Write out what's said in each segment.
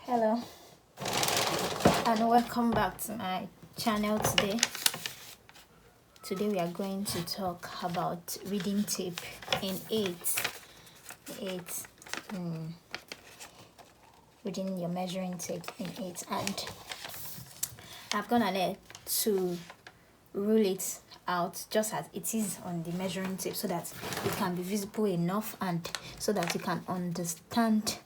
Hello and welcome back to my channel today. Today we are going to talk about reading tape in 8. Reading your measuring tape in 8, and I've gone ahead to rule it out just as it is on the measuring tape so that it can be visible enough and so that you can understand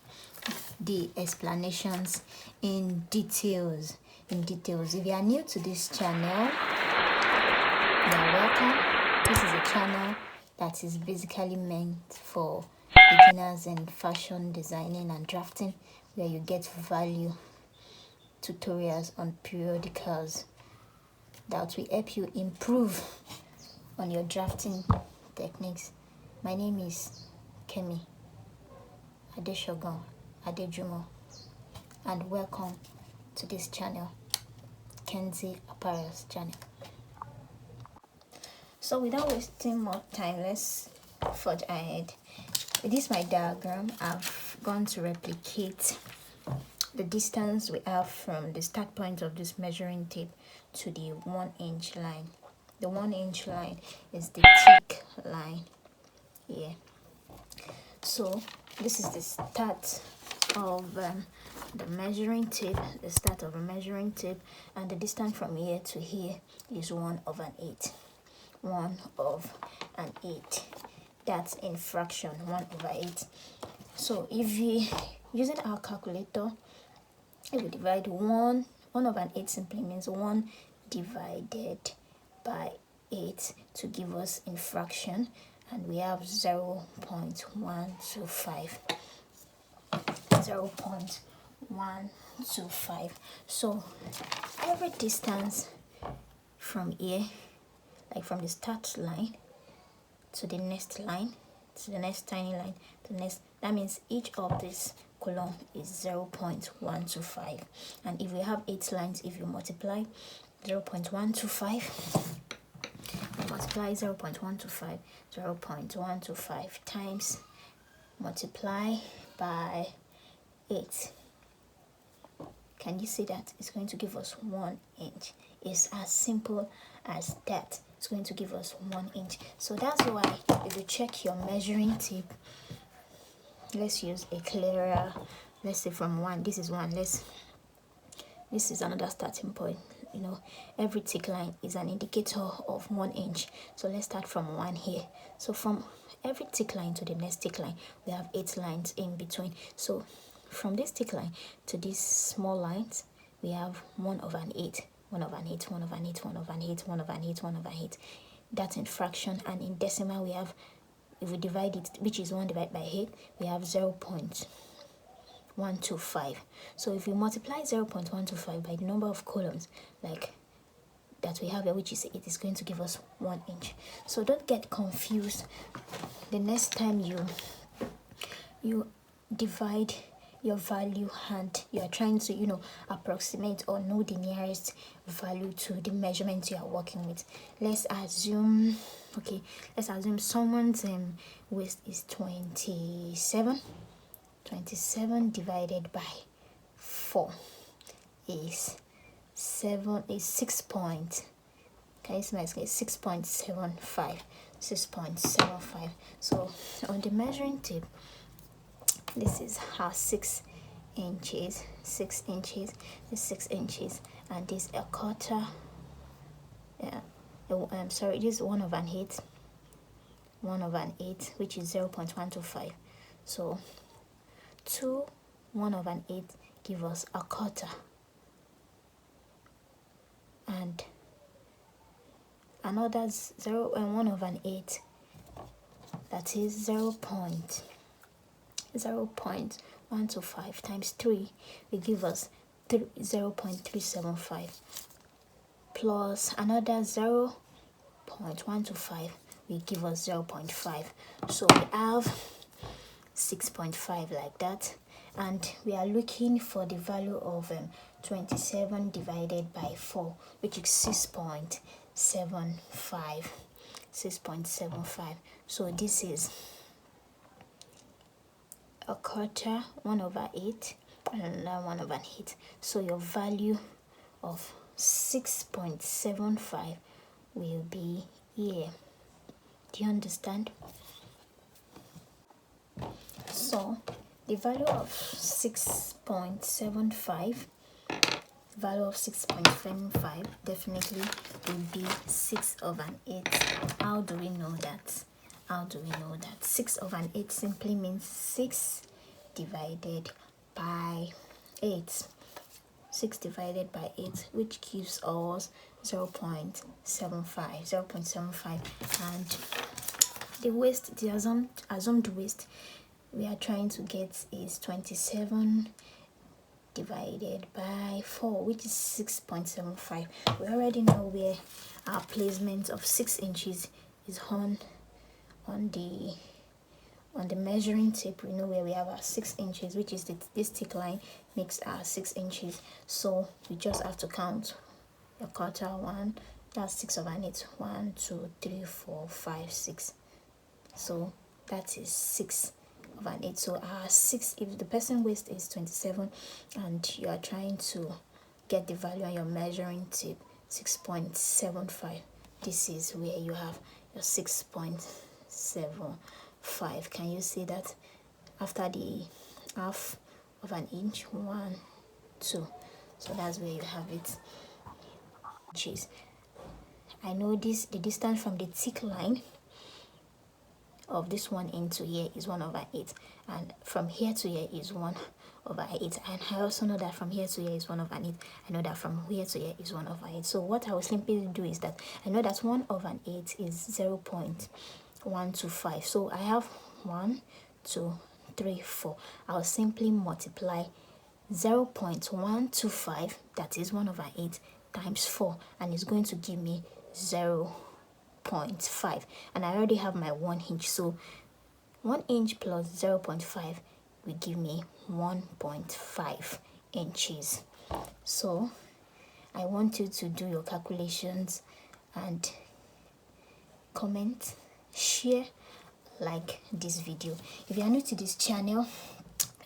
the explanations in details. If you are new to this channel, you are welcome. This is a channel that is basically meant for beginners in fashion designing and drafting, where you get value tutorials on periodicals that will help you improve on your drafting techniques. My name is Kemi Adeshogun Adejumo, and welcome to this channel, KenzieApparels channel. So without wasting more time, let's forge ahead. With this my diagram, I've gone to replicate the distance we have from the start point of this measuring tape to the 1 inch line. The 1 inch line is the thick line here. So this is the start of the measuring tape, and the distance from here to here is 1/8. 1/8. That's in fraction, 1/8. So if we using our calculator, if we divide 1/8 simply means 1 divided by 8 to give us in fraction, and we have 0.125. 0.125. So every distance from here, like from the start line to the next line, to the next tiny line, to the next, that means each of this column is 0.125. And if we have 8 lines, if you multiply 0.125, multiply 0.125 times multiply by 8. Can you see that? It's going to give us 1 inch. It's as simple as that. It's going to give us 1 inch. So that's why if you check your measuring tape, let's use a clearer, let's say from 1, this is 1, this is another starting point. You know, every thick line is an indicator of 1 inch. So let's start from 1 here. So from every thick line to the next thick line, we have 8 lines in between. So from this thick line to these small lines, we have 1/8. That's in fraction, and in decimal we have, if we divide it, which is 1 divided by 8, we have 0.125. So if we multiply 0.125 by the number of columns like that we have here, which is 8, is going to give us 1 inch. So don't get confused the next time you divide your value and you are trying to approximate or know the nearest value to the measurement you are working with. Let's assume someone's waist is 27 divided by 4 is 6 point, okay, so it's 6.75. So on the measuring tape, this is her 6 inches, this is 6 inches, and this a quarter. Sorry, this is 1/8, which is 0.125. So 2 1/8 give us a quarter, and another 1/8, that is 0.125 times 3 will give us 0.375, plus another 0.125 will give us 0.5. So we have 6.5 like that, and we are looking for the value of 27 divided by 4, which is 6.75. So this is a quarter, 1/8 and 1/8. So your value of 6.75 will be here. Do you understand? So the value of 6.75 definitely will be 6/8. How do we know that? 6/8 simply means 6 divided by 8. 6 divided by 8, which gives us 0.75. And the waste, the assumed waste we are trying to get is 27 divided by 4, which is 6.75. We already know where our placement of 6 inches is on the measuring tape. We know where we have our 6 inches, which is this thick line makes our 6 inches. So we just have to count a quarter. 1, that's 6/8. 1, 2, 3, 4, 5, 6. So that is 6/8. So our 6, if the person waist is 27 and you are trying to get the value on your measuring tape, 6.75, this is where you have your 6.75. Can you see that? After the half of an inch, 1, 2. So that's where you have it. Inches. I know the distance from the thick line of this one into here is 1/8, and from here to here is 1/8, and I also know that from here to here is 1/8. I know that from here to here is 1/8. So what I will simply do is that I know that 1/8 is 0.125. So I have 1, 2, 3, 4. I'll simply multiply 0.125, that is 1/8, times 4, and it's going to give me 0.5. And I already have my 1 inch, so 1 inch plus 0.5 will give me 1.5 inches. So I want you to do your calculations and comment, share, like this video. If you are new to this channel,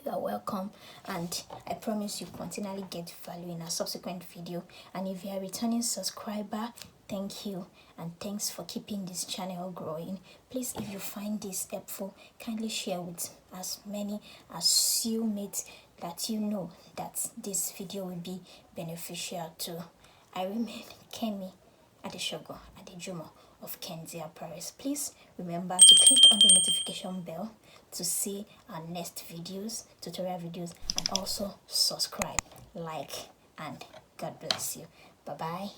you are welcome, and I promise you continually get value in a subsequent video. And if you are a returning subscriber, thank you, and thanks for keeping this channel growing. Please, if you find this helpful, kindly share with as many as you meet that you know that this video will be beneficial to. I remain Kemi Adeshogo Adejumo of KenzieApparels. Please remember to click on the notification bell to see our next videos, tutorial videos, and also subscribe, like, and God bless you. Bye bye.